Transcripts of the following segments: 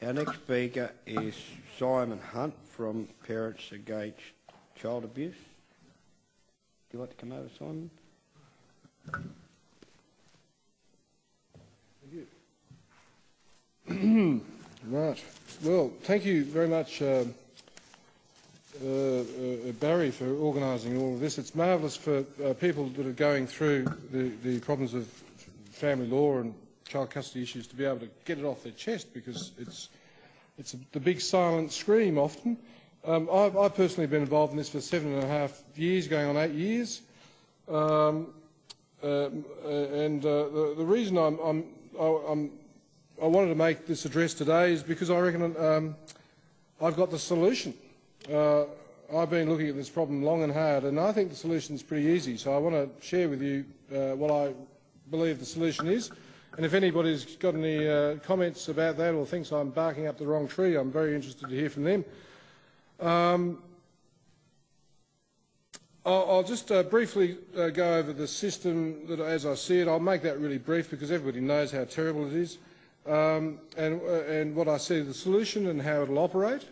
Our next speaker is Simon Hunt from Parents Against Child Abuse. Would you like to come over, Simon? Thank you. Right. Well, thank you very much, Barry, for organising all of this. It's marvellous for people that are going through the problems of family law and child custody issues to be able to get it off their chest, because it's the big silent scream often. I've personally been involved in this for 7.5 years, going on 8 years. The reason I wanted to make this address today is because I reckon I've got the solution. I've been looking at this problem long and hard, and I think the solution is pretty easy. So I want to share with you what I believe the solution is. And if anybody's got any comments about that or thinks I'm barking up the wrong tree, I'm very interested to hear from them. I'll just briefly go over the system that, as I see it. I'll make that really brief because everybody knows how terrible it is, and what I see the solution and how it'll operate.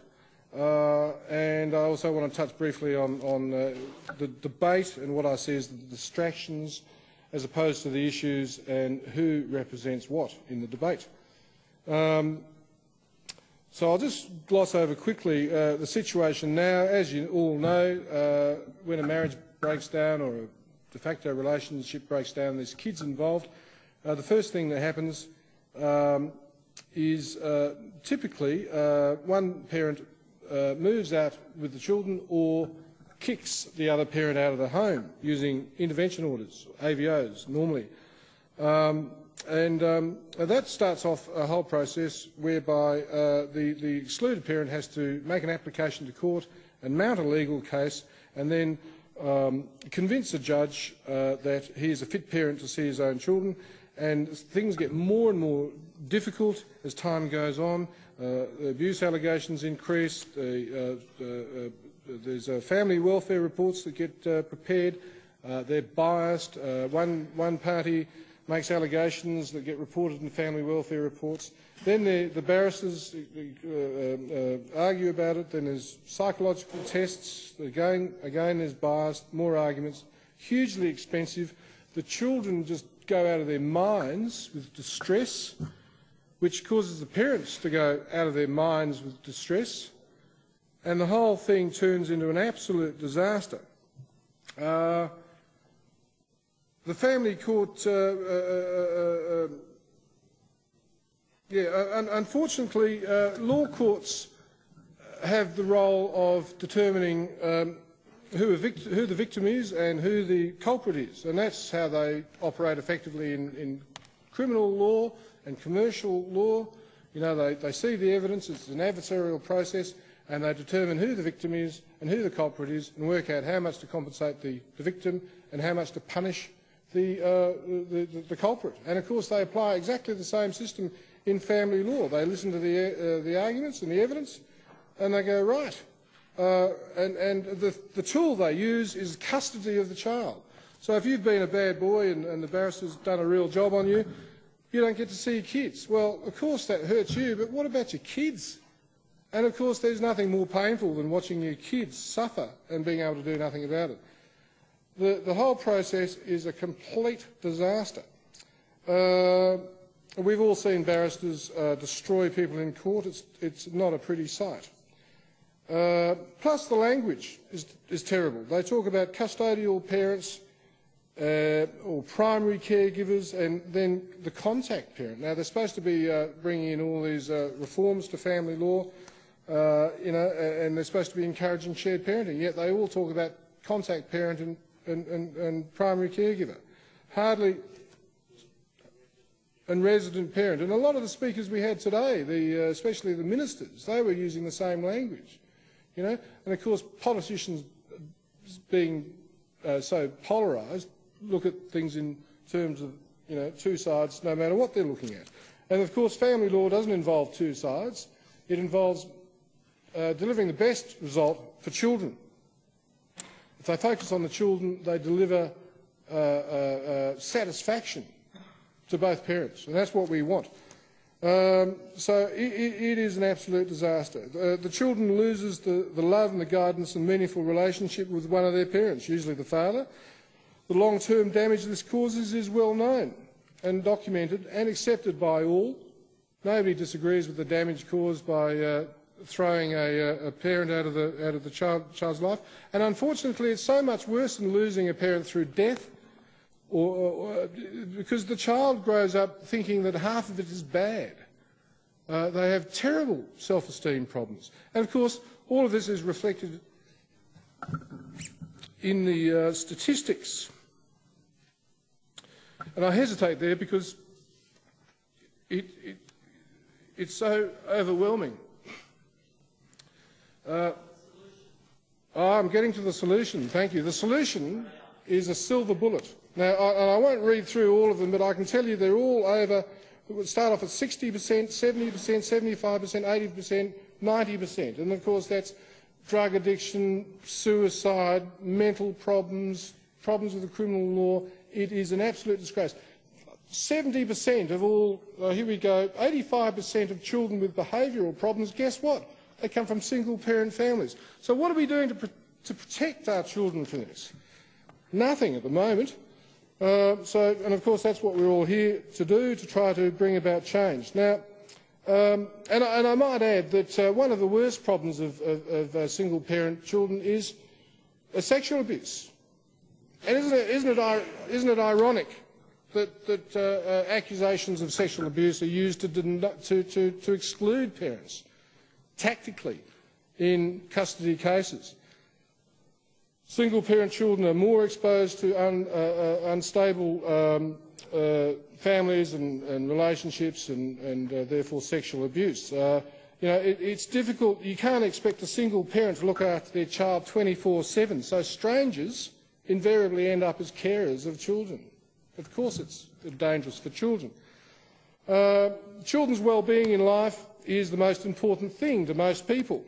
And I also want to touch briefly on the debate and what I see as the distractions as opposed to the issues and who represents what in the debate. So I'll just gloss over quickly the situation now. As you all know, when a marriage breaks down or a de facto relationship breaks down, there's kids involved. The first thing that happens is typically one parent moves out with the children or kicks the other parent out of the home using intervention orders, AVOs normally. That starts off a whole process whereby the excluded parent has to make an application to court and mount a legal case and then convince a judge that he is a fit parent to see his own children. And things get more and more difficult as time goes on. Abuse allegations increase. There's family welfare reports that get prepared. They're biased. One party makes allegations that get reported in family welfare reports. Then the barristers argue about it. Then there's psychological tests. Again, there's bias, more arguments. Hugely expensive. The children just go out of their minds with distress, which causes the parents to go out of their minds with distress. And the whole thing turns into an absolute disaster. The family court, unfortunately, law courts have the role of determining who the victim is and who the culprit is, and that's how they operate effectively in criminal law and commercial law. You know, they see the evidence, it's an adversarial process, and they determine who the victim is and who the culprit is and work out how much to compensate the victim and how much to punish the culprit. And of course they apply exactly the same system in family law. They listen to the arguments and the evidence and they go, right. And the tool they use is custody of the child. So if you've been a bad boy and the barrister's done a real job on you, you don't get to see your kids. Well, of course that hurts you, but what about your kids? And of course there's nothing more painful than watching your kids suffer and being able to do nothing about it. The whole process is a complete disaster. We've all seen barristers destroy people in court. It's not a pretty sight. Plus the language is terrible. They talk about custodial parents or primary caregivers and then the contact parent. Now they're supposed to be bringing in all these reforms to family law, and they're supposed to be encouraging shared parenting, yet they all talk about contact parent and primary caregiver. Hardly, and resident parent. And a lot of the speakers we had today, especially the ministers, they were using the same language. You know? And of course politicians being so polarised look at things in terms of two sides no matter what they're looking at. And of course family law doesn't involve two sides. It involves delivering the best result for children. If they focus on the children, they deliver satisfaction to both parents, and that's what we want. So it is an absolute disaster. The children loses the love and the guidance and meaningful relationship with one of their parents, usually the father. The long-term damage this causes is well known and documented and accepted by all. Nobody disagrees with the damage caused by throwing a parent out of the child's life. And unfortunately, it's so much worse than losing a parent through death, because the child grows up thinking that half of it is bad. They have terrible self-esteem problems. And of course, all of this is reflected in the statistics. And I hesitate there because it's so overwhelming. I'm getting to the solution, thank you. The solution is a silver bullet. Now, I won't read through all of them, but I can tell you they're all over. It would start off at 60%, 70%, 75%, 80%, 90%. And of course that's drug addiction, suicide, mental problems, problems with the criminal law. It is an absolute disgrace. 70% of all, here we go, 85% of children with behavioural problems, guess what? They come from single-parent families. So what are we doing to protect our children from this? Nothing at the moment. And of course that's what we're all here to do, to try to bring about change. Now, and I might add that one of the worst problems of single-parent children is sexual abuse. And isn't it ironic that accusations of sexual abuse are used to exclude parents tactically in custody cases? Single-parent children are more exposed to unstable families and relationships and therefore sexual abuse. It's difficult. You can't expect a single parent to look after their child 24/7. So strangers invariably end up as carers of children. Of course it's dangerous for children. Children's well-being in life is the most important thing to most people.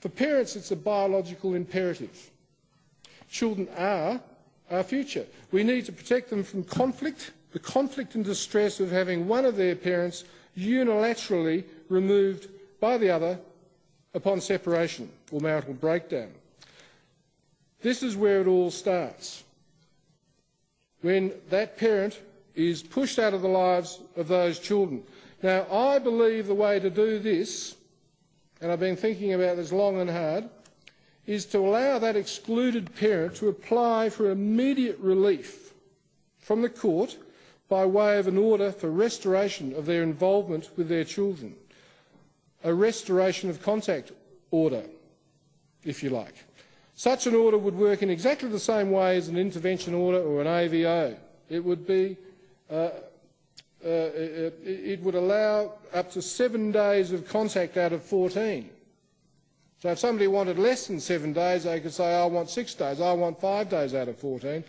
For parents it's a biological imperative. Children are our future. We need to protect them from conflict, the conflict and distress of having one of their parents unilaterally removed by the other upon separation or marital breakdown. This is where it all starts, when that parent is pushed out of the lives of those children. Now, I believe the way to do this, and I've been thinking about this long and hard, is to allow that excluded parent to apply for immediate relief from the court by way of an order for restoration of their involvement with their children. A restoration of contact order, if you like. Such an order would work in exactly the same way as an intervention order or an AVO. It would be, it would allow up to 7 days of contact out of 14. So if somebody wanted less than 7 days, they could say, I want 6 days, I want 5 days out of 14.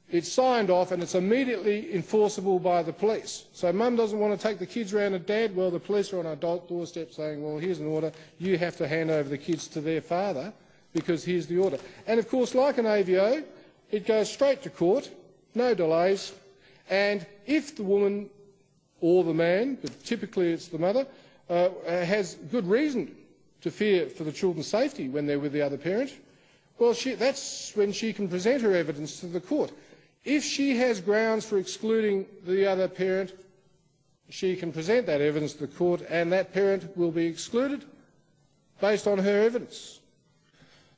It's signed off and it's immediately enforceable by the police. So mum doesn't want to take the kids around to dad, well, the police are on our doorstep saying, well, here's an order, you have to hand over the kids to their father because here's the order. And of course, like an AVO, it goes straight to court, no delays, and if the woman or the man, but typically it's the mother, has good reason to fear for the children's safety when they're with the other parent, well, that's when she can present her evidence to the court. If she has grounds for excluding the other parent, she can present that evidence to the court and that parent will be excluded based on her evidence.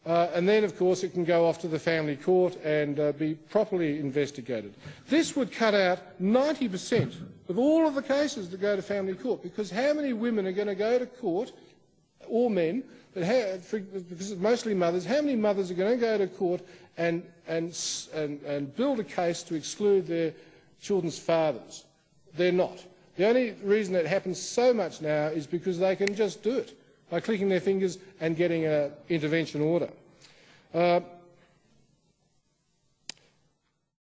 And then, of course, it can go off to the family court and be properly investigated. This would cut out 90% of all of the cases that go to family court, because how many women are going to go to court, or men, because it's mostly mothers, how many mothers are going to go to court and build a case to exclude their children's fathers? They're not. The only reason it happens so much now is because they can just do it by clicking their fingers and getting an intervention order.